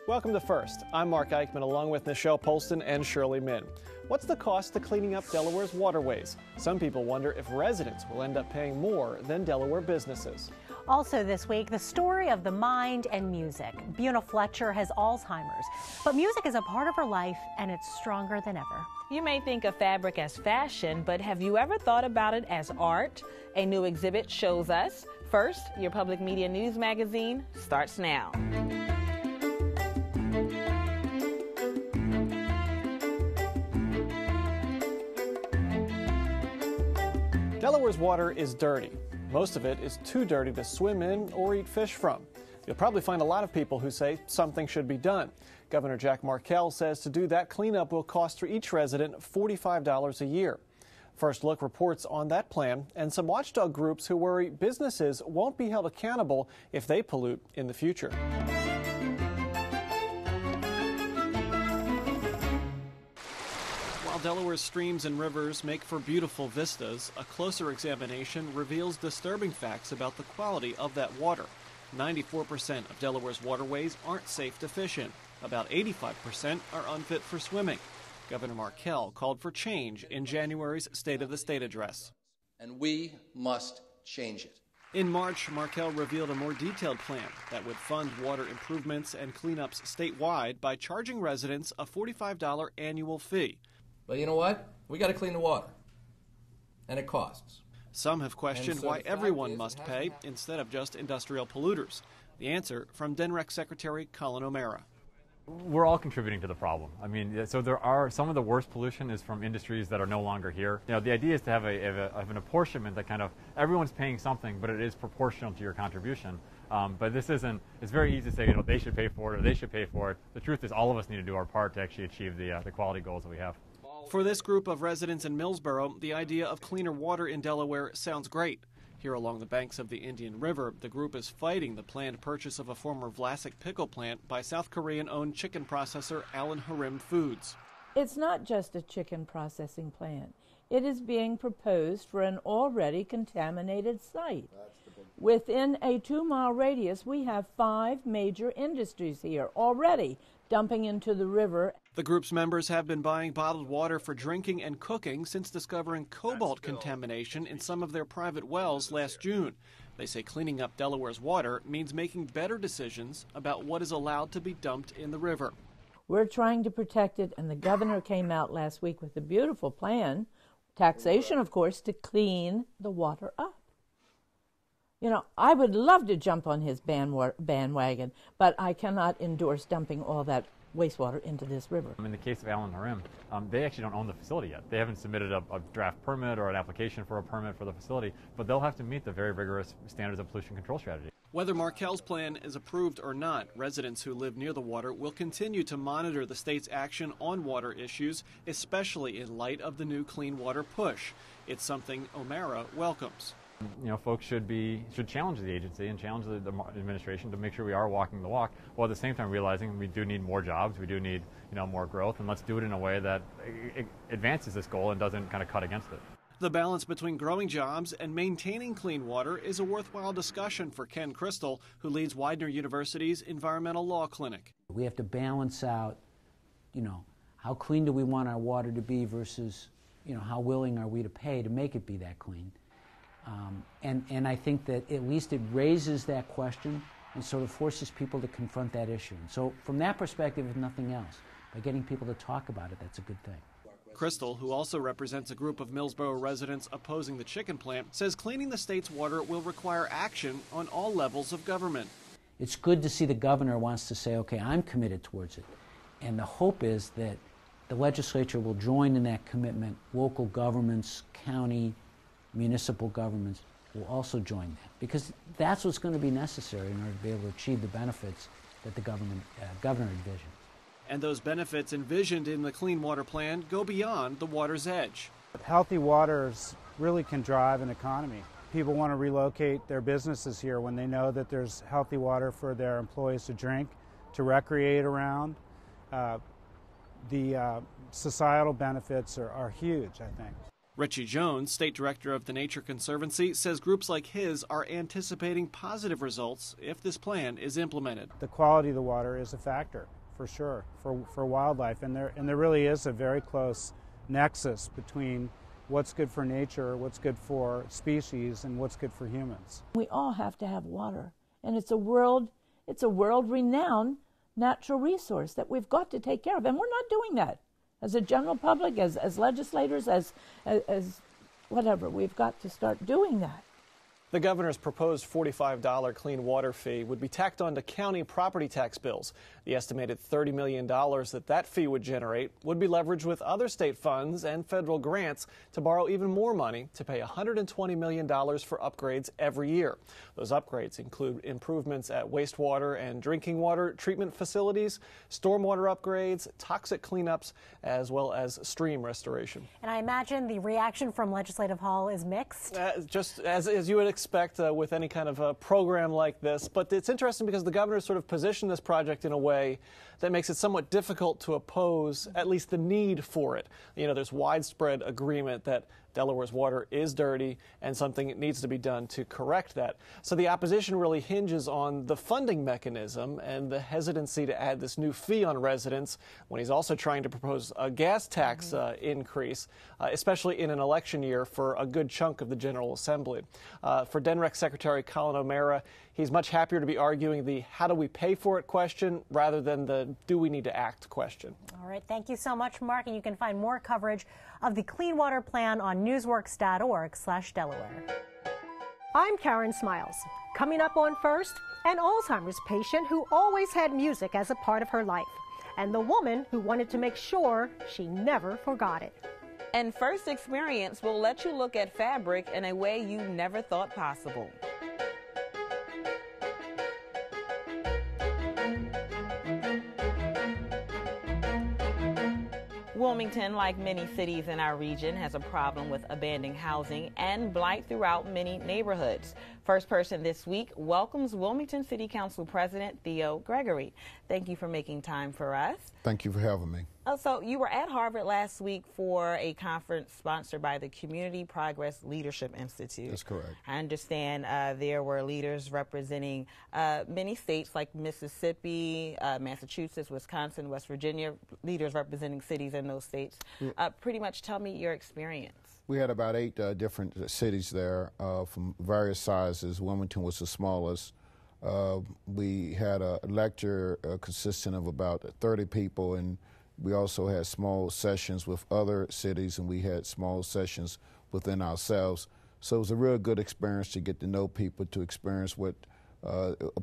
Welcome to First. I'm Mark Eichman along with Nichelle Polston and Shirley Min. What's the cost to cleaning up Delaware's waterways? Some people wonder if residents will end up paying more than Delaware businesses. Also this week, the story of the mind and music. Buna Fletcher has Alzheimer's, but music is a part of her life and it's stronger than ever. You may think of fabric as fashion, but have you ever thought about it as art? A new exhibit shows us. First, your public media news magazine starts now. Delaware's water is dirty. Most of it is too dirty to swim in or eat fish from. You'll probably find a lot of people who say something should be done. Governor Jack Markell says to do that cleanup will cost for each resident $45 a year. First Look reports on that plan and some watchdog groups who worry businesses won't be held accountable if they pollute in the future. While Delaware's streams and rivers make for beautiful vistas, a closer examination reveals disturbing facts about the quality of that water. 94% of Delaware's waterways aren't safe to fish in. About 85% are unfit for swimming. Governor Markell called for change in January's State of the State address. And we must change it. In March, Markell revealed a more detailed plan that would fund water improvements and cleanups statewide by charging residents a $45 annual fee. But you know what? We got to clean the water, and it costs. Some have questioned why everyone must pay instead of just industrial polluters. The answer from DENREC Secretary Colin O'Mara. We're all contributing to the problem. I mean, so there are some of the worst pollution is from industries that are no longer here. You know, the idea is to have an apportionment that kind of everyone's paying something, but it is proportional to your contribution. But this isn't. It's very easy to say, you know, they should pay for it or they should pay for it. The truth is, all of us need to do our part to actually achieve the quality goals that we have. For this group of residents in Millsboro, the idea of cleaner water in Delaware sounds great. Here along the banks of the Indian River, the group is fighting the planned purchase of a former Vlasic pickle plant by South Korean-owned chicken processor Alan Harim Foods. It's not just a chicken processing plant. It is being proposed for an already contaminated site. Within a 2-mile radius, we have 5 major industries here already dumping into the river. The group's members have been buying bottled water for drinking and cooking since discovering cobalt contamination in some of their private wells last June. They say cleaning up Delaware's water means making better decisions about what is allowed to be dumped in the river. We're trying to protect it, and the governor came out last week with a beautiful plan, taxation, of course, to clean the water up. You know, I would love to jump on his bandwagon, but I cannot endorse dumping all that wastewater into this river. In the case of Alan Harim, they actually don't own the facility yet. They haven't submitted a draft permit or an application for a permit for the facility, but they'll have to meet the very rigorous standards of pollution control strategy. Whether Markell's plan is approved or not, residents who live near the water will continue to monitor the state's action on water issues, especially in light of the new clean water push. It's something O'Mara welcomes. You know, folks should challenge the agency and challenge the administration to make sure we are walking the walk, while at the same time realizing we do need more jobs, we do need, you know, more growth, and let's do it in a way that advances this goal and doesn't kind of cut against it. The balance between growing jobs and maintaining clean water is a worthwhile discussion for Ken Crystal, who leads Widener University's Environmental Law Clinic. We have to balance out, you know, how clean do we want our water to be versus, you know, how willing are we to pay to make it be that clean. And I think that at least it raises that question and sort of forces people to confront that issue. And so from that perspective, if nothing else, by getting people to talk about it, that's a good thing. Crystal, who also represents a group of Millsboro residents opposing the chicken plant, says cleaning the state's water will require action on all levels of government. It's good to see the governor wants to say, okay, I'm committed towards it. And the hope is that the legislature will join in that commitment. Local governments, county, municipal governments will also join that, because that's what's going to be necessary in order to be able to achieve the benefits that the governor envisions. And those benefits envisioned in the Clean Water Plan go beyond the water's edge. Healthy waters really can drive an economy. People want to relocate their businesses here when they know that there's healthy water for their employees to drink, to recreate around. The societal benefits are huge, I think. Richie Jones, state director of the Nature Conservancy, says groups like his are anticipating positive results if this plan is implemented. The quality of the water is a factor, for sure, for wildlife, and there really is a very close nexus between what's good for nature, what's good for species, and what's good for humans. We all have to have water, and it's a world-renowned natural resource that we've got to take care of, and we're not doing that. As a general public, as legislators, as whatever, we've got to start doing that. The governor's proposed $45 clean water fee would be tacked on to county property tax bills. The estimated $30 million that fee would generate would be leveraged with other state funds and federal grants to borrow even more money to pay $120 million for upgrades every year. Those upgrades include improvements at wastewater and drinking water treatment facilities, stormwater upgrades, toxic cleanups, as well as stream restoration. And I imagine the reaction from Legislative Hall is mixed. Just as you would expect with any kind of a program like this. But it's interesting because the governor sort of positioned this project in a way that makes it somewhat difficult to oppose at least the need for it. You know, there's widespread agreement that Delaware's water is dirty and something needs to be done to correct that. So the opposition really hinges on the funding mechanism and the hesitancy to add this new fee on residents when he's also trying to propose a gas tax increase, especially in an election year for a good chunk of the General Assembly. For DENREC Secretary Colin O'Mara, he's much happier to be arguing the how do we pay for it question rather than the do we need to act question. All right, thank you so much, Mark, and you can find more coverage of the Clean Water Plan on newsworks.org/Delaware. I'm Karen Smiles. Coming up on First, an Alzheimer's patient who always had music as a part of her life, and the woman who wanted to make sure she never forgot it. And First Experience will let you look at fabric in a way you never thought possible. Wilmington, like many cities in our region, has a problem with abandoned housing and blight throughout many neighborhoods. First Person this week welcomes Wilmington City Council President Theo Gregory. Thank you for making time for us. Thank you for having me. So you were at Harvard last week for a conference sponsored by the Community Progress Leadership Institute. That's correct. I understand there were leaders representing many states like Mississippi, Massachusetts, Wisconsin, West Virginia, leaders representing cities in those states. Pretty much tell me your experience. We had about 8 different cities there from various sizes. Wilmington was the smallest. We had a lecture consisting of about 30 people, and we also had small sessions with other cities, and we had small sessions within ourselves. So it was a real good experience to get to know people, to experience what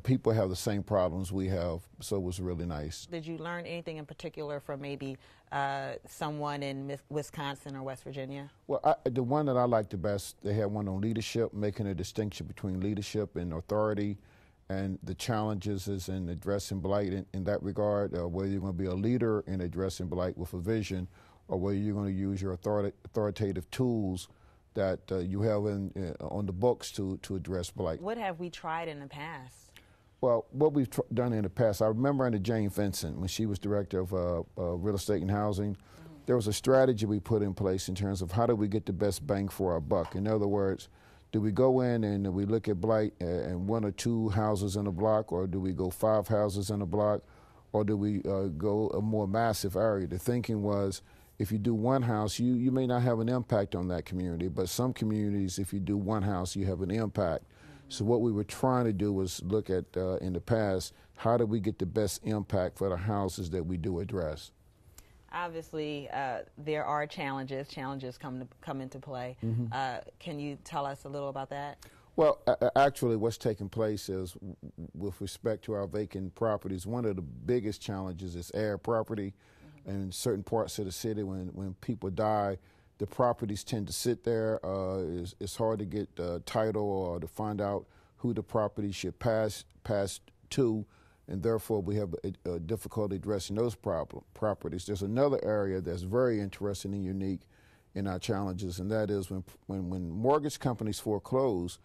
people have the same problems we have. So it was really nice. Did you learn anything in particular from maybe someone in Wisconsin or West Virginia? Well, the one that I liked the best, they had one on leadership, making a distinction between leadership and authority, and the challenges is in addressing blight in that regard, whether you're going to be a leader in addressing blight with a vision, or whether you're going to use your authoritative tools that you have on the books to address blight. What have we tried in the past? Well, what we've done in the past, I remember under Jane Vincent, when she was director of real estate and housing, there was a strategy we put in place in terms of how do we get the best bang for our buck. In other words, do we go in and we look at blight and 1 or 2 houses in a block, or do we go 5 houses in a block, or do we go a more massive area? The thinking was, if you do 1 house, you may not have an impact on that community, but some communities, if you do 1 house, you have an impact. So what we were trying to do was look at, in the past, how do we get the best impact for the houses that we do address? Obviously, there are challenges. Challenges come into play. Can you tell us a little about that? Well, actually, what's taking place is, with respect to our vacant properties, one of the biggest challenges is air property. In certain parts of the city, when people die, the properties tend to sit there. It's hard to get title or to find out who the property should pass to, and therefore we have a difficulty addressing those properties. There's another area that's very interesting and unique in our challenges, and that is when mortgage companies foreclose,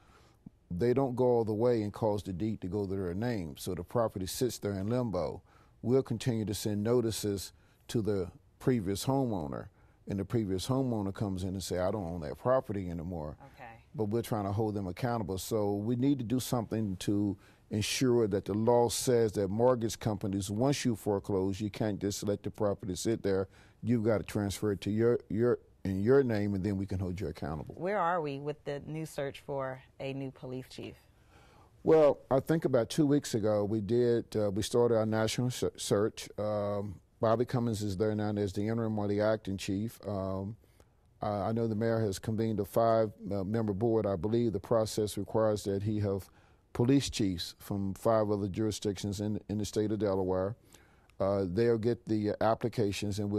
they don't go all the way and cause the deed to go to their name, so the property sits there in limbo. We'll continue to send notices to the previous homeowner, and the previous homeowner comes in and say, I don't own that property anymore. Okay. But we're trying to hold them accountable. So we need to do something to ensure that the law says that mortgage companies, once you foreclose, you can't just let the property sit there. You've got to transfer it to in your name, and then we can hold you accountable. Where are we with the new search for a new police chief? Well, I think about 2 weeks ago we started our national search. Bobby Cummins is there now as the interim or the acting chief. I know the mayor has convened a 5-member board. I believe the process requires that he have police chiefs from 5 other jurisdictions in the state of Delaware. They'll get the applications and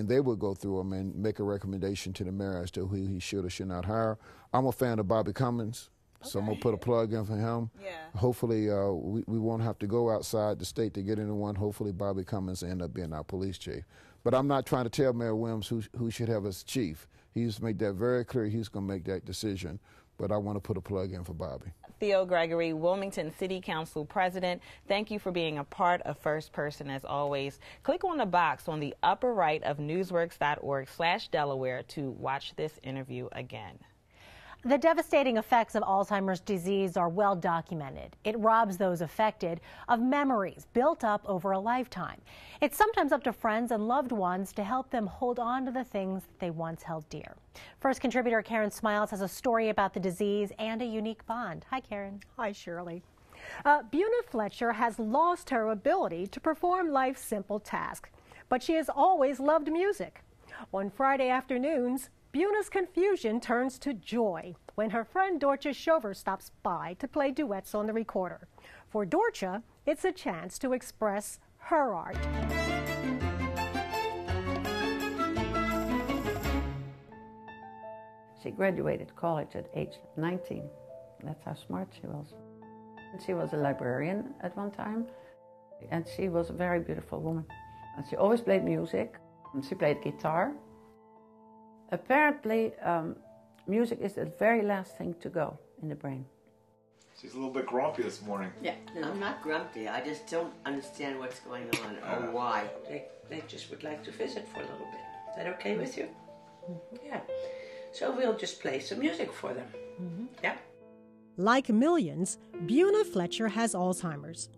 they will go through them and make a recommendation to the mayor as to who he should or should not hire. I'm a fan of Bobby Cummins. Okay. So I'm going to put a plug in for him. Yeah. Hopefully we won't have to go outside the state to get anyone. Hopefully Bobby Cummins will end up being our police chief. But I'm not trying to tell Mayor Williams who should have as chief. He's made that very clear. He's going to make that decision. But I want to put a plug in for Bobby. Theo Gregory, Wilmington City Council President, thank you for being a part of First Person as always. Click on the box on the upper right of newsworks.org/Delaware to watch this interview again. The devastating effects of Alzheimer's disease are well documented. It robs those affected of memories built up over a lifetime. It's sometimes up to friends and loved ones to help them hold on to the things that they once held dear. First contributor Karen Smiles has a story about the disease and a unique bond. Hi, Karen. Hi, Shirley. Buna Fletcher has lost her ability to perform life's simple tasks, but she has always loved music. On Friday afternoons, Buna's confusion turns to joy when her friend Dorcha Shover stops by to play duets on the recorder. For Dorcha, it's a chance to express her art. She graduated college at age 19. That's how smart she was. She was a librarian at one time, and she was a very beautiful woman. And she always played music, and she played guitar. Apparently, music is the very last thing to go in the brain. She's a little bit grumpy this morning. Yeah, I'm not grumpy. I just don't understand what's going on or why. They just would like to visit for a little bit. Is that okay with you? Mm-hmm. Yeah. So we'll just play some music for them. Mm-hmm. Yeah. Like millions, Buna Fletcher has Alzheimer's.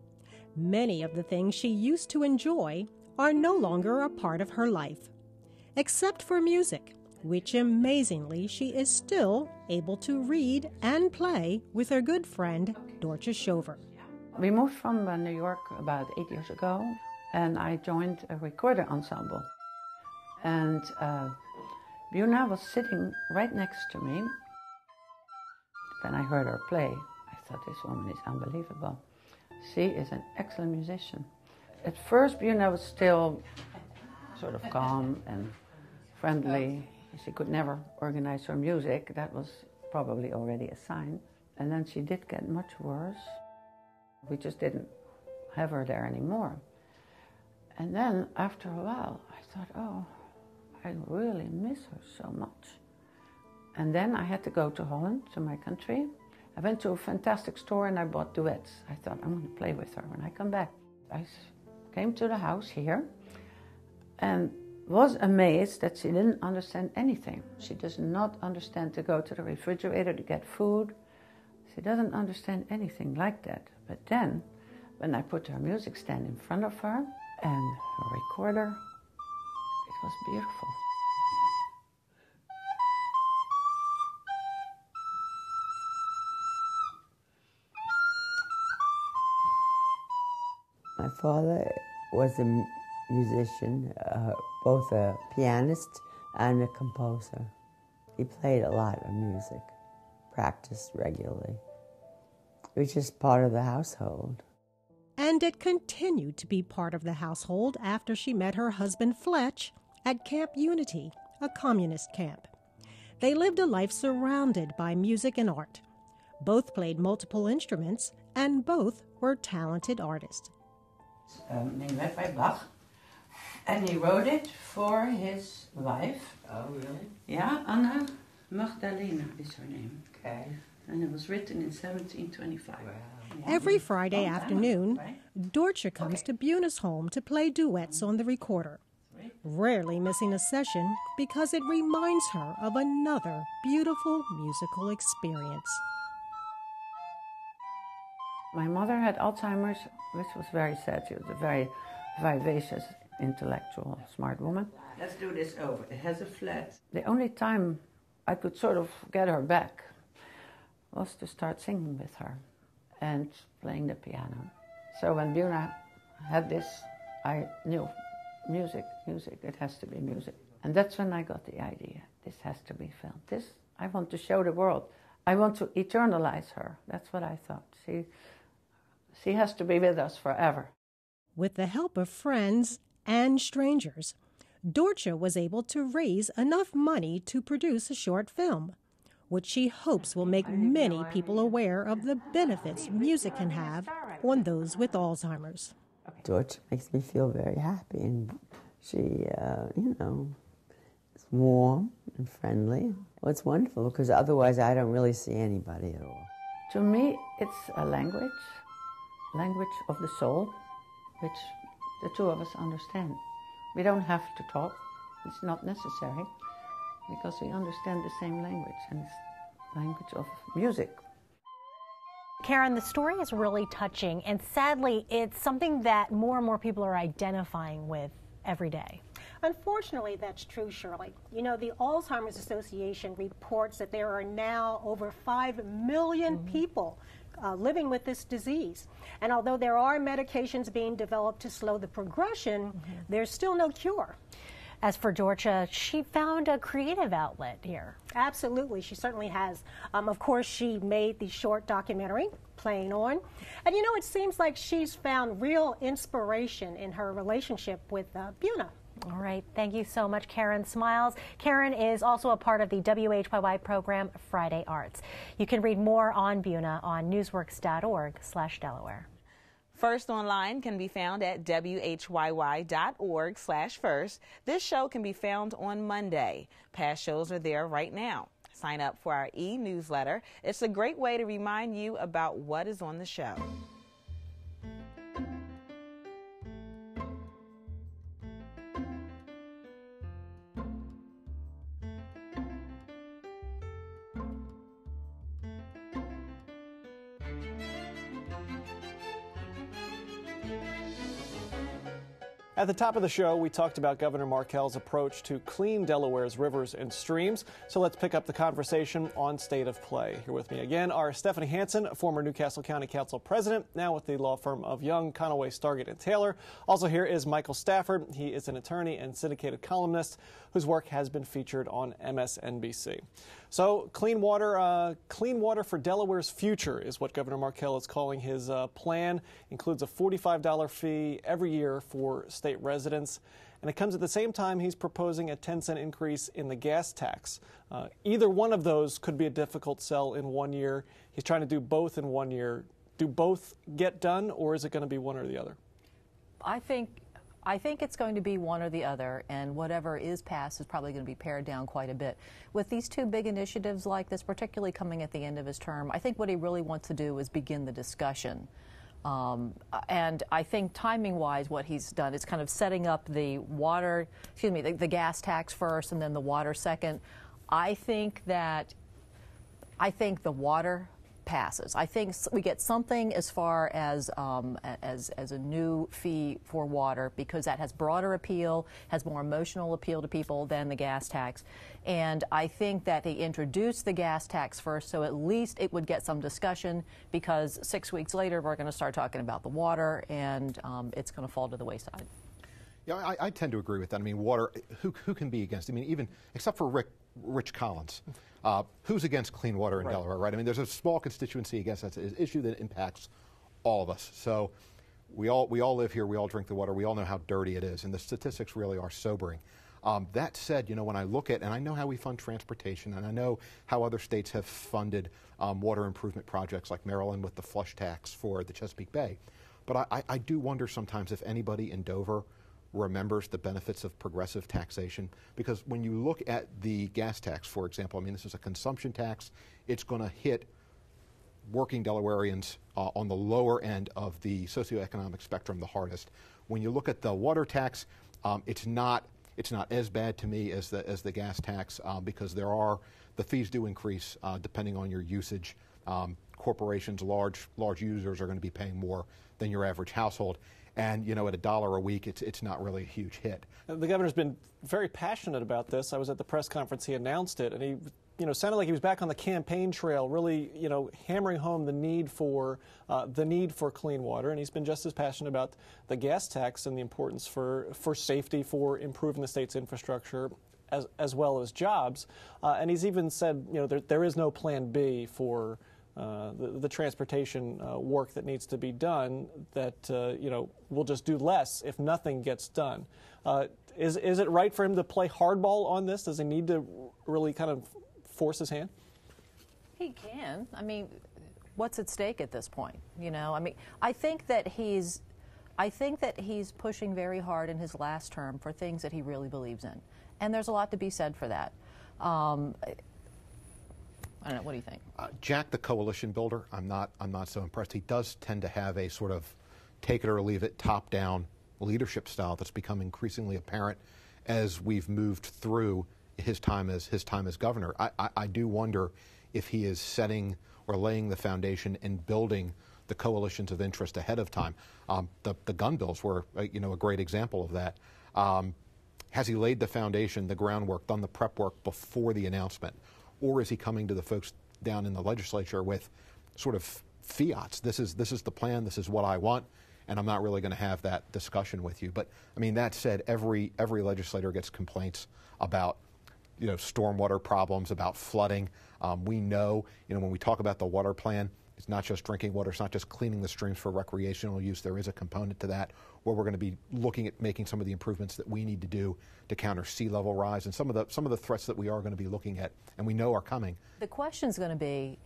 Many of the things she used to enjoy are no longer a part of her life, except for music, which amazingly she is still able to read and play with her good friend Dorcha Shover. We moved from New York about 8 years ago, and I joined a recorder ensemble. And Buna was sitting right next to me. When I heard her play, I thought, this woman is unbelievable. She is an excellent musician. At first, Buna was still sort of calm and friendly. She could never organize her music. That was probably already a sign. And then she did get much worse. We just didn't have her there anymore. And then after a while, I thought, oh, I really miss her so much. And then I had to go to Holland, to my country. I went to a fantastic store and I bought duets. I thought, I'm going to play with her when I come back. I came to the house here and was amazed that she didn't understand anything. She does not understand to go to the refrigerator to get food. She doesn't understand anything like that. But then, when I put her music stand in front of her and her recorder, it was beautiful. My father was a musician, both a pianist and a composer. He played a lot of music, practiced regularly. It was just part of the household. And it continued to be part of the household after she met her husband Fletch at Camp Unity, a communist camp. They lived a life surrounded by music and art. Both played multiple instruments, and both were talented artists. Named by Bach, and he wrote it for his wife. Oh, really? Yeah, Anna Magdalena is her name. Okay. And it was written in 1725. Wow. Yeah. Every Friday afternoon, Dorcha comes to Buna's home to play duets on the recorder. rarely missing a session because it reminds her of another beautiful musical experience. My mother had Alzheimer's, which was very sad. She was a very vivacious, intellectual, smart woman. Let's do this over. It has a flat. The only time I could sort of get her back was to start singing with her and playing the piano. So when Buna had this, I knew music, it has to be music. And that's when I got the idea. This has to be filmed. This, I want to show the world. I want to eternalize her. That's what I thought. She has to be with us forever. With the help of friends and strangers, Dorcha was able to raise enough money to produce a short film, which she hopes will make many people aware of the benefits music can have on those with Alzheimer's. Dorcha makes me feel very happy, and she, is warm and friendly. Well, it's wonderful, because otherwise I don't really see anybody at all. To me, it's a language of the soul, which the two of us understand. We don't have to talk. It's not necessary, because we understand the same language, and it's the language of music. Karen, the story is really touching, and sadly, it's something that more and more people are identifying with every day. Unfortunately, that's true, Shirley. You know, the Alzheimer's Association reports that there are now over 5 million people living with this disease. And although there are medications being developed to slow the progression, there's still no cure. As for Dorcha, she found a creative outlet here. Absolutely, she certainly has. Of course, she made the short documentary, Playing On. And you know, it seems like she's found real inspiration in her relationship with Buna. All right, thank you so much, Karen Smiles. Karen is also a part of the WHYY program, Friday Arts. You can read more on Buna on newsworks.org/Delaware. First Online can be found at WHYY.org/first. This show can be found on Monday. Past shows are there right now. Sign up for our e-newsletter. It's a great way to remind you about what is on the show. At the top of the show, we talked about Governor Markell's approach to clean Delaware's rivers and streams. So let's pick up the conversation on State of Play. Here with me again are Stephanie Hansen, former Newcastle County Council president, now with the law firm of Young, Conaway, Stargate, and Taylor. Also here is Michael Stafford. He is an attorney and syndicated columnist whose work has been featured on MSNBC. So clean water for Delaware's future is what Governor Markell is calling his plan. Includes a $45 fee every year for state residents. And it comes at the same time he's proposing a 10-cent increase in the gas tax. Either one of those could be a difficult sell in 1 year. He's trying to do both in 1 year. Do both get done, or is it going to be one or the other? I think it's going to be one or the other, and whatever is passed is probably going to be pared down quite a bit. With these two big initiatives like this, particularly coming at the end of his term, I think what he really wants to do is begin the discussion. And I think timing-wise, what he's done is kind of setting up the the gas tax first and then the water second. I think the water passes. I think we get something as far as a new fee for water, because that has broader appeal, has more emotional appeal to people than the gas tax. And I think that they introduced the gas tax first, so at least it would get some discussion, because 6 weeks later we're going to start talking about the water, and it's going to fall to the wayside. Yeah, I tend to agree with that. I mean, water, who can be against? I mean, even except for Rich Collins, who's against clean water in Delaware, right? I mean, there's a small constituency against that. It's an issue that impacts all of us. So we all live here. We all drink the water. We all know how dirty it is, and the statistics really are sobering. That said, you know, when I look at, and I know how we fund transportation, and I know how other states have funded water improvement projects, like Maryland with the flush tax for the Chesapeake Bay, but I do wonder sometimes if anybody in Dover remembers the benefits of progressive taxation, because when you look at the gas tax, for example, I mean, this is a consumption tax. It's going to hit working Delawareans on the lower end of the socioeconomic spectrum the hardest. When you look at the water tax, it's not It's not as bad to me as the gas tax because the fees do increase depending on your usage. Corporations, large users are going to be paying more than your average household. And, you know, at $1 a week, it's not really a huge hit. The governor's been very passionate about this. I was at the press conference, he announced it, and he, you know, sounded like he was back on the campaign trail, really, you know, hammering home the need for clean water. And he's been just as passionate about the gas tax and the importance for safety, for improving the state's infrastructure, as well as jobs. And he's even said, you know, there is no plan B for the transportation work that needs to be done, that you know, we'll just do less if nothing gets done. Is it right for him to play hardball on this? Does he need to really kind of force his hand? He can. I mean, what's at stake at this point? You know, I mean, I think that he's pushing very hard in his last term for things that he really believes in, and there's a lot to be said for that. I don't know. What do you think? Jack, the coalition builder, I'm not so impressed. He does tend to have a sort of take it or leave it, top-down leadership style that's become increasingly apparent as we've moved through his time as governor. I do wonder if he is setting or laying the foundation and building the coalitions of interest ahead of time. The gun bills were, you know, a great example of that. Has he laid the foundation, the groundwork, done the prep work before the announcement? Or is he coming to the folks down in the legislature with sort of fiats? This is the plan, this is what I want, and I'm not really going to have that discussion with you. But I mean, that said, every legislator gets complaints about, you know, stormwater problems, about flooding. We know, you know, when we talk about the water plan, it's not just drinking water, it's not just cleaning the streams for recreational use. There is a component to that where we're going to be looking at making some of the improvements that we need to do to counter sea level rise and some of the threats that we are going to be looking at and we know are coming. The question is going to be,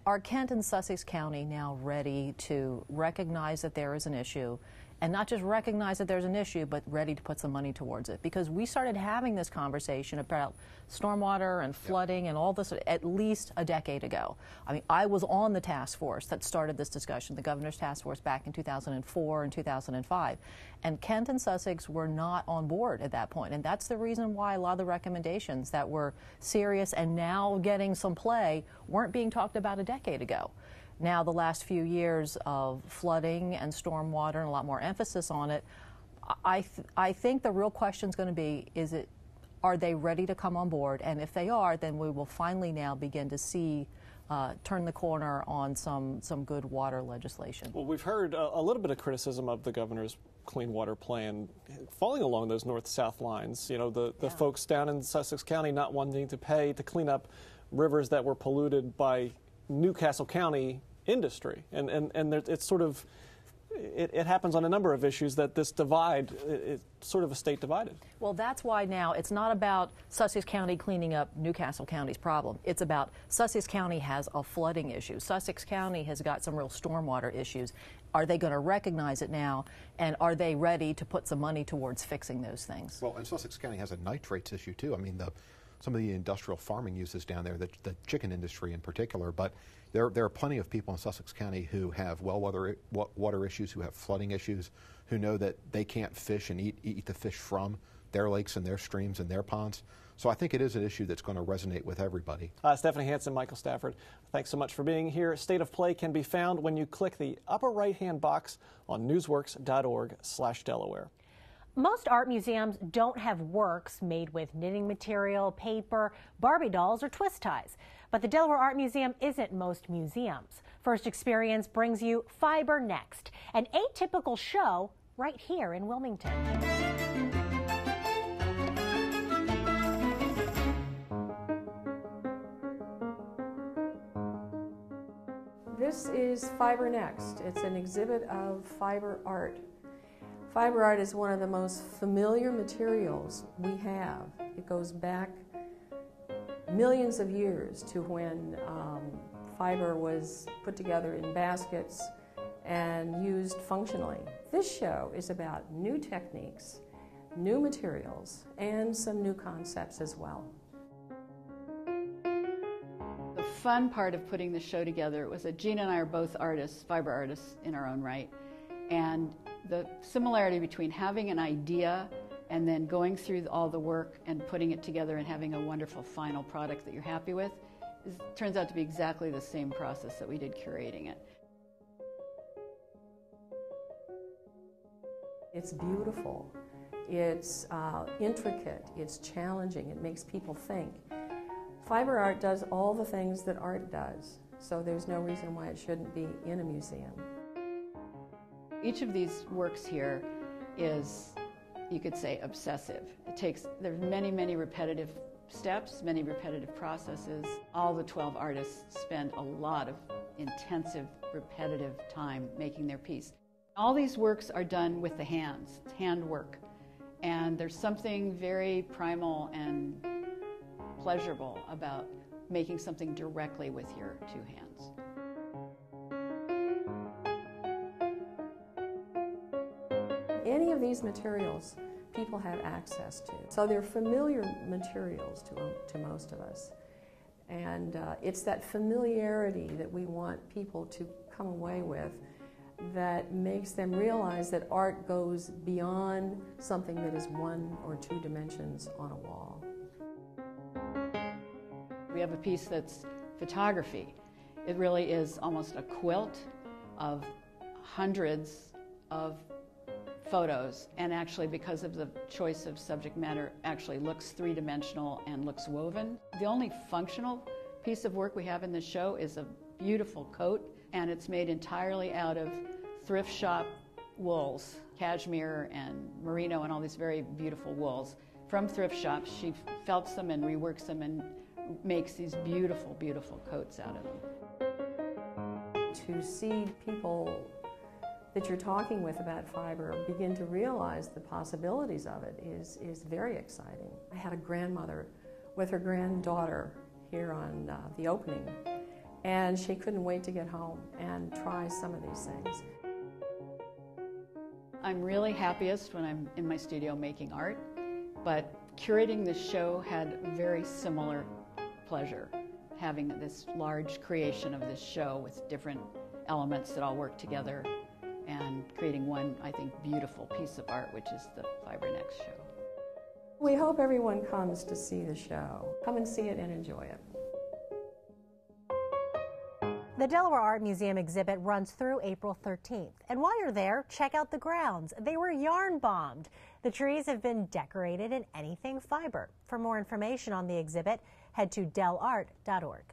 are Kent and Sussex County now ready to recognize that there is an issue, and not just recognize that there's an issue, but ready to put some money towards it? Because we started having this conversation about stormwater and flooding and all this at least a decade ago. I mean, I was on the task force that started this discussion, the governor's task force, back in 2004 and 2005. And Kent and Sussex were not on board at that point. And that's the reason why a lot of the recommendations that were serious and now getting some play weren't being talked about a decade ago. Now, the last few years of flooding and stormwater and a lot more emphasis on it, I think the real question is going to be, are they ready to come on board? And if they are, then we will finally now begin to see, turn the corner on some good water legislation. Well, we've heard a little bit of criticism of the governor's clean water plan falling along those north-south lines. You know, the folks down in Sussex County not wanting to pay to clean up rivers that were polluted by Newcastle County industry, and it's sort of, it happens on a number of issues that this divide, it's sort of a state divided. Well, that's why now it's not about Sussex County cleaning up Newcastle County's problem. It's about Sussex County has a flooding issue. Sussex County has got some real stormwater issues. Are they going to recognize it now, and are they ready to put some money towards fixing those things? Well, and Sussex County has a nitrates issue too. I mean, some of the industrial farming uses down there, the chicken industry in particular, but there are plenty of people in Sussex County who have water issues, who have flooding issues, who know that they can't fish and eat the fish from their lakes and their streams and their ponds. So I think it is an issue that's going to resonate with everybody. Stephanie Hansen, Michael Stafford, thanks so much for being here. State of Play can be found when you click the upper right-hand box on newsworks.org/Delaware. Most art museums don't have works made with knitting material, paper, Barbie dolls, or twist ties. But the Delaware Art Museum isn't most museums. First Experience brings you Fiber Next, an atypical show right here in Wilmington. This is Fiber Next. It's an exhibit of fiber art. Fiber art is one of the most familiar materials we have. It goes back millions of years to when fiber was put together in baskets and used functionally. This show is about new techniques, new materials, and some new concepts as well. The fun part of putting the show together was that Gina and I are both artists, fiber artists in our own right, and the similarity between having an idea and then going through all the work and putting it together and having a wonderful final product that you're happy with turns out to be exactly the same process that we did curating it. It's beautiful, it's intricate, it's challenging, it makes people think. Fiber art does all the things that art does, so there's no reason why it shouldn't be in a museum. Each of these works here is, you could say, obsessive. There's many, many repetitive steps, many repetitive processes. All the 12 artists spend a lot of intensive, repetitive time making their piece. All these works are done with the hands, handwork, and there's something very primal and pleasurable about making something directly with your two hands. Any of these materials people have access to. So they're familiar materials to most of us. And it's that familiarity that we want people to come away with that makes them realize that art goes beyond something that is 1 or 2 dimensions on a wall. We have a piece that's photography. It really is almost a quilt of hundreds of photos, and actually, because of the choice of subject matter, actually looks 3-dimensional and looks woven. The only functional piece of work we have in this show is a beautiful coat, and it's made entirely out of thrift shop wools, cashmere and merino and all these very beautiful wools. From thrift shops, she felts them and reworks them and makes these beautiful, beautiful coats out of them. To see people that you're talking with about fiber begin to realize the possibilities of it is very exciting. I had a grandmother with her granddaughter here on the opening, and she couldn't wait to get home and try some of these things. I'm really happiest when I'm in my studio making art, but curating this show had very similar pleasure, having this large creation of this show with different elements that all work together and creating one, I think, beautiful piece of art, which is the Fiber Next show. We hope everyone comes to see the show. Come and see it and enjoy it. The Delaware Art Museum exhibit runs through April 13th. And while you're there, check out the grounds. They were yarn bombed. The trees have been decorated in anything fiber. For more information on the exhibit, head to delart.org.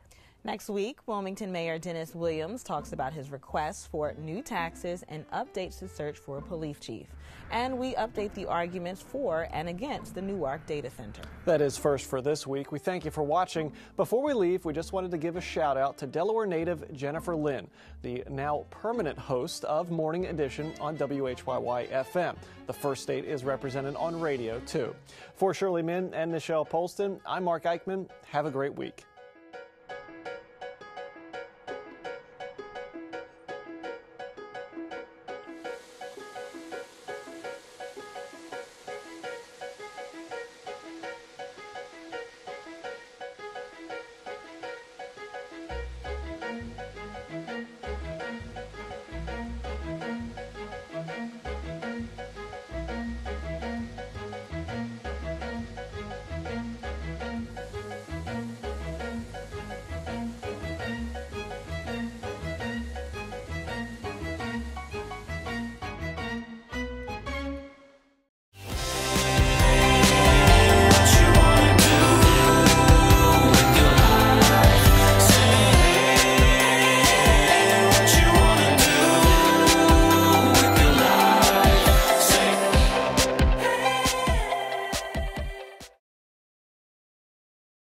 Next week, Wilmington Mayor Dennis Williams talks about his requests for new taxes and updates the search for a police chief. And we update the arguments for and against the Newark Data Center. That is first for this week. We thank you for watching. Before we leave, we just wanted to give a shout out to Delaware native Jennifer Lynn, the now permanent host of Morning Edition on WHYY-FM. The first state is represented on radio, too. For Shirley Min and Nichelle Polston, I'm Mark Eichman. Have a great week.